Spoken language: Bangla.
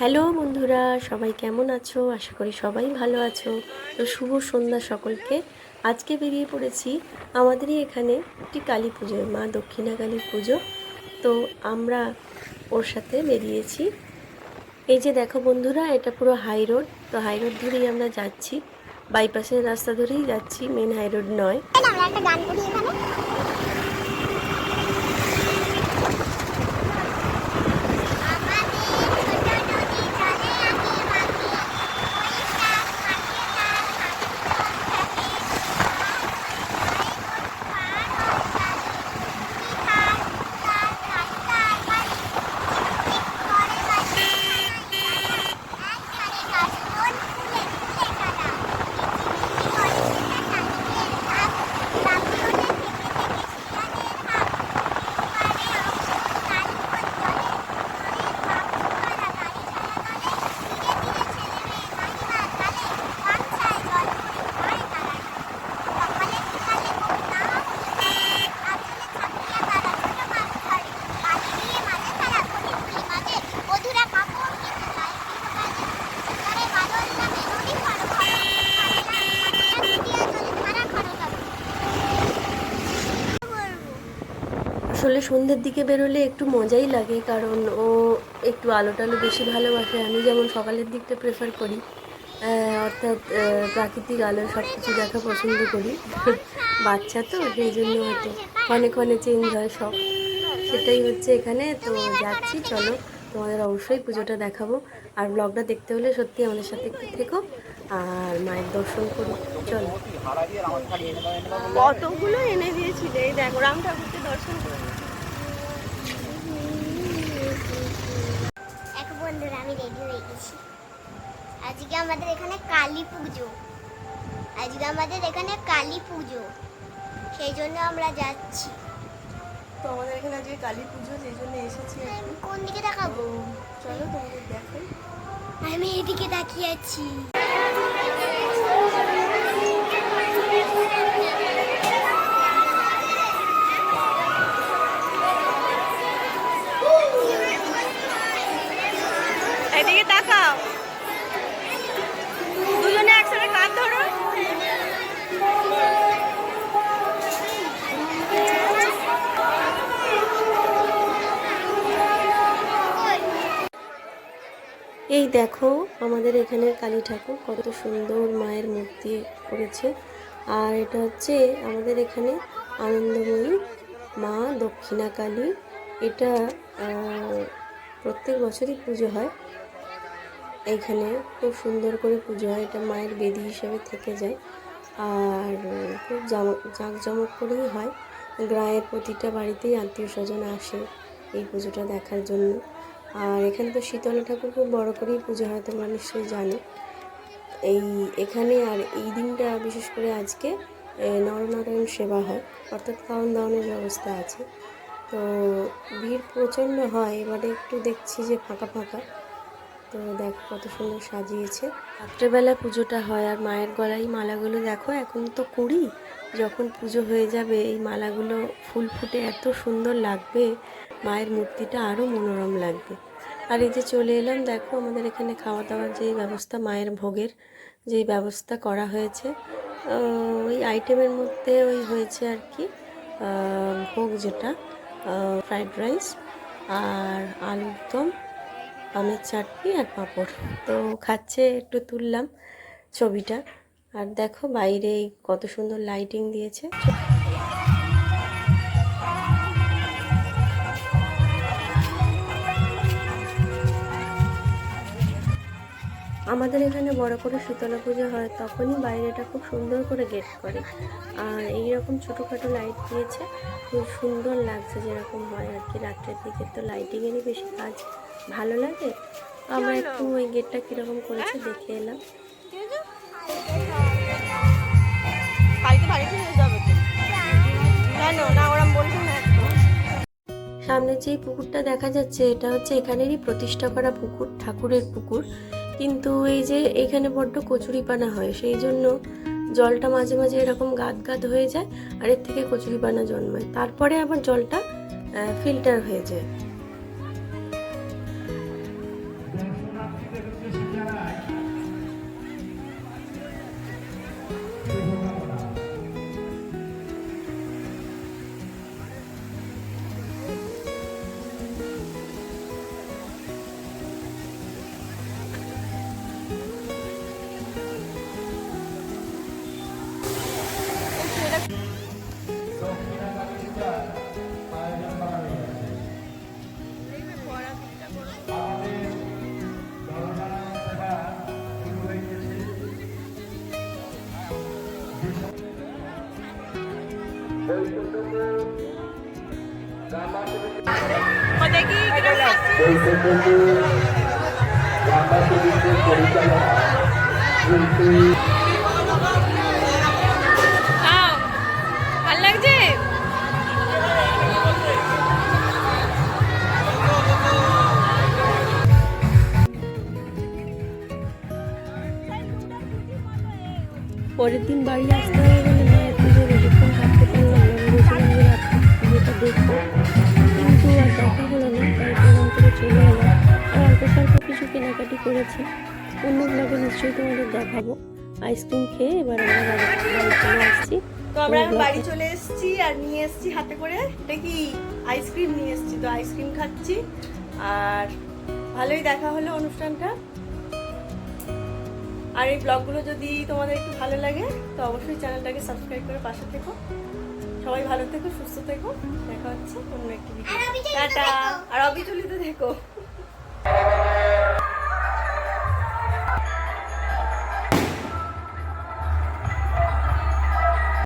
হ্যালো বন্ধুরা, সবাই কেমন আছো? আশা করি সবাই ভালো আছো। তো শুভ সন্ধ্যা সকলকে। আজকে বেরিয়ে পড়েছি আমাদেরই এখানে একটি কালী পুজো, মা দক্ষিণা কালীর পুজো। তো আমরা ওর সাথে বেরিয়েছি। এই যে দেখো বন্ধুরা, এটা পুরো হাই রোড। তো হাই রোড ধরেই আমরা যাচ্ছি, বাইপাসের রাস্তা ধরেই যাচ্ছি, মেন হাই রোড নয়। আমরা একটা গান করি এখানে। আসলে সন্ধ্যের দিকে বেরোলে একটু মজাই লাগে, কারণ ও একটু আলো টালো বেশি ভালোবাসে। আমি যেমন সকালের দিকটা প্রেফার করি, অর্থাৎ প্রাকৃতিক আলো সব কিছু দেখা পছন্দ করি। বাচ্চা তো সেই জন্য হয়তো ক্ষণে ক্ষণে চেঞ্জ হয় সব, সেটাই হচ্ছে এখানে। তো যাচ্ছি, চলো তোমাদের অবশ্যই পুজোটা দেখাবো। আর ব্লগটা দেখতে হলে সত্যি আমাদের সাথে একটু থেকো আর মায়ের দর্শন করি। চলো। কতগুলো এনে দিয়েছিল, এই দেখো রাম ঠাকুরকে দর্শন করে। এক বন্ধুরা, আমি রেডি হয়ে গেছি। আজকে আমাদের এখানে কালী পুজো। সেই জন্য আমরা যাচ্ছি। তো আমাদের এখানে আজকে কালী পুজো, সেই জন্য এসেছি আর কি। কোন দিকে দেখাবো? চলো তোমাদের দেখাই। আমি এদিকে তাকিয়ে আছি। এদিকে তাকাও, দুজনে একসাথে কাঁধ ধরো। এই দেখো আমাদের এখানের কালী ঠাকুর, কত সুন্দর মায়ের মূর্তি করেছে। আর এটা হচ্ছে আমাদের এখানে আনন্দময়ী মা দক্ষিণা কালী। এটা প্রত্যেক বছরই পুজো হয় এইখানে, খুব সুন্দর করে পুজো হয়। এটা মায়ের বেদি হিসেবে থেকে যায়, আর খুব জাঁকজমক করেই হয়। গ্রামের প্রতিটা বাড়িতেই আত্মীয় স্বজন আসে এই পুজোটা দেখার জন্য। আর এখানে তো শীতলা ঠাকুর খুব বড় করেই পুজো হয়, তোমরা নিশ্চয়ই জানো। এখানে আর এই দিনটা বিশেষ করে আজকে নরনারায়ণ সেবা হয়, অর্থাৎ খাওয়ান দাওয়ানোর ব্যবস্থা আছে। তো ভিড় প্রচণ্ড হয়, এবারে একটু দেখছি যে ফাঁকা ফাঁকা। তো দেখো কত সুন্দর সাজিয়েছে। রাত্রেবেলা পুজোটা হয়, আর মায়ের গলায় মালাগুলো দেখো, এখন তো করি, যখন পুজো হয়ে যাবে এই মালাগুলো ফুল ফুটে এত সুন্দর লাগবে, মায়ের মূর্তিটা আরও মনোরম লাগবে। আর এই যে চলে এলাম, দেখো আমাদের এখানে খাওয়া দাওয়ার যেই ব্যবস্থা, মায়ের ভোগের যেই ব্যবস্থা করা হয়েছে, ওই আইটেমের মধ্যে ওই হয়েছে আর কি ভোগ, যেটা ফ্রাইড রাইস আর আলুর দম, আমের চাটনি আর পাঁপড়। তো খাচ্ছে, একটু তুললাম ছবিটা। আর দেখো বাইরে কত সুন্দর লাইটিং দিয়েছে। আমাদের এখানে বড় করে শীতলা পুজো হয়, তখনই বাইরেটা খুব সুন্দর করে গেট করে, আর এইরকম ছোটোখাটো লাইট দিয়েছে, খুব সুন্দর লাগছে। যেরকম হয় আর কি রাত্রের দিকে, তো লাইটিংয়েরই বেশি কাজ ভালো লাগে। আমরা একটু ওই গেটটা কীরকম করেছে দেখে এলাম। সামনে যেই পুকুরটা দেখা যাচ্ছে, এটা হচ্ছে এখানেরই প্রতিষ্ঠা করা পুকুর, ঠাকুরের পুকুর। কিন্তু এই যে এখানে বড্ড কচুরিপানা হয়, সেই জন্য জলটা মাঝে মাঝে এরকম গাদ গাদ হয়ে যায়, আর এর থেকে কচুরিপানা জন্মায়। তারপরে আবার জলটা ফিল্টার হয়ে যায়। ভাল লাগছে। পরের দিন বাড়ি আসতে হয়ে গেলে মায়ের পুজো বেশিক্ষণ থাকতে পারলাম না, ভেবেছিলাম যে রাত্রে পুজোটা দেখবো, কিন্তু আর দেখা হলো না, তাই প্রোগ্রাম করে চলে এলাম। আর অল্প স্বল্প কিছু কেনাকাটি করেছি, অন্য ব্লগে নিশ্চয়ই তোমাদের দেখাবো। আইসক্রিম খেয়ে এবার আমরা বাড়ি চলে আসছি। তো আমরা এখন বাড়ি চলে এসেছি আর নিয়ে এসেছি হাতে করে, এটা কি আইসক্রিম নিয়ে এসেছি, তো আইসক্রিম খাচ্ছি। আর ভালোই দেখা হলো অনুষ্ঠানটা। আর এই ব্লগগুলো যদি তোমাদের একটু ভালো লাগে তো অবশ্যই চ্যানেলটাকে সাবস্ক্রাইব করে পাশে থেকো। সবাই ভালো থেকো, সুস্থ থেকো। দেখা হচ্ছে অন্য একটি ভিডিও। টাটা। আর অবিচলিত থেকো।